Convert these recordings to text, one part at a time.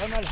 pas mal.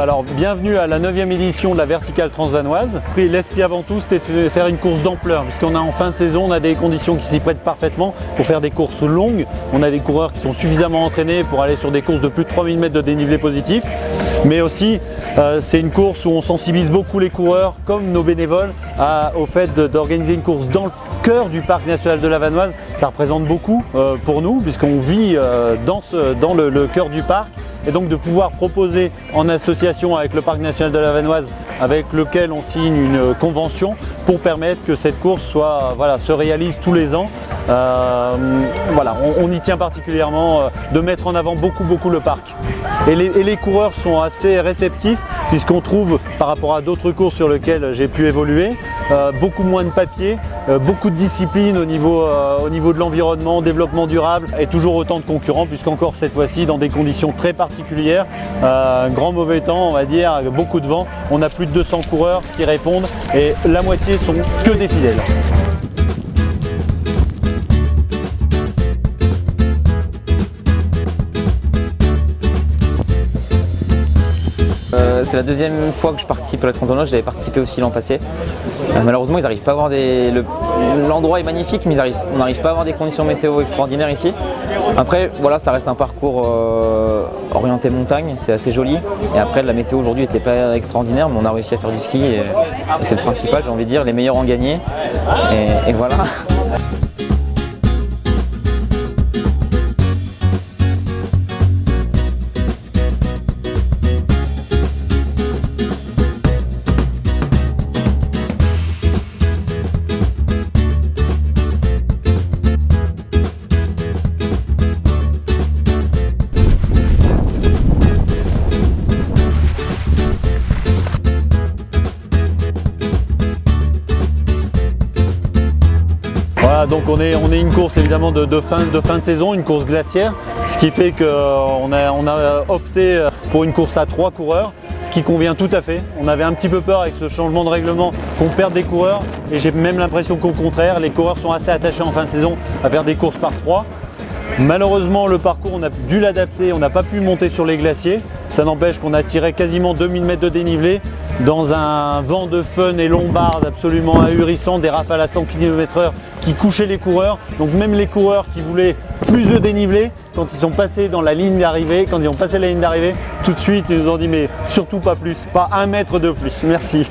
Alors, bienvenue à la 9e édition de la Verticale Transvanoise. L'esprit avant tout, c'était de faire une course d'ampleur, puisqu'on a en fin de saison, on a des conditions qui s'y prêtent parfaitement pour faire des courses longues. On a des coureurs qui sont suffisamment entraînés pour aller sur des courses de plus de 3000 mètres de dénivelé positif. Mais aussi, c'est une course où on sensibilise beaucoup les coureurs, comme nos bénévoles, au fait d'organiser une course dans le cœur du parc national de la Vanoise. Ça représente beaucoup pour nous, puisqu'on vit dans le cœur du parc. Et donc de pouvoir proposer en association avec le Parc national de la Vanoise, avec lequel on signe une convention pour permettre que cette course se réalise tous les ans. On y tient particulièrement de mettre en avant beaucoup le parc. Et les coureurs sont assez réceptifs, puisqu'on trouve, par rapport à d'autres courses sur lesquelles j'ai pu évoluer, beaucoup moins de papier, beaucoup de discipline au niveau de l'environnement, développement durable, et toujours autant de concurrents, puisqu'encore cette fois-ci dans des conditions très particulières, grand mauvais temps, on va dire, beaucoup de vent. On a plus de 200 coureurs qui répondent et la moitié sont que des fidèles. C'est la deuxième fois que je participe à la Transvanoise, j'avais participé aussi l'an passé. Malheureusement, ils n'arrivent pas à avoir l'endroit est magnifique, mais on n'arrive pas à avoir des conditions météo extraordinaires ici. Après, voilà, ça reste un parcours orienté montagne, c'est assez joli. Et après, la météo aujourd'hui n'était pas extraordinaire, mais on a réussi à faire du ski et c'est le principal, j'ai envie de dire. Les meilleurs ont gagné. Et voilà. Donc on est une course évidemment de fin de saison, une course glaciaire, ce qui fait qu'on a opté pour une course à 3 coureurs, ce qui convient tout à fait. On avait un petit peu peur avec ce changement de règlement qu'on perde des coureurs, et j'ai même l'impression qu'au contraire, les coureurs sont assez attachés en fin de saison à faire des courses par 3. Malheureusement, le parcours, on a dû l'adapter, on n'a pas pu monter sur les glaciers. Ça n'empêche qu'on a tiré quasiment 2000 mètres de dénivelé dans un vent de fun et lombarde absolument ahurissant, des rafales à 100 km/h qui couchaient les coureurs. Donc même les coureurs qui voulaient plus de dénivelé, quand ils sont passés dans la ligne d'arrivée, tout de suite ils nous ont dit mais surtout pas plus, pas 1 mètre de plus, merci.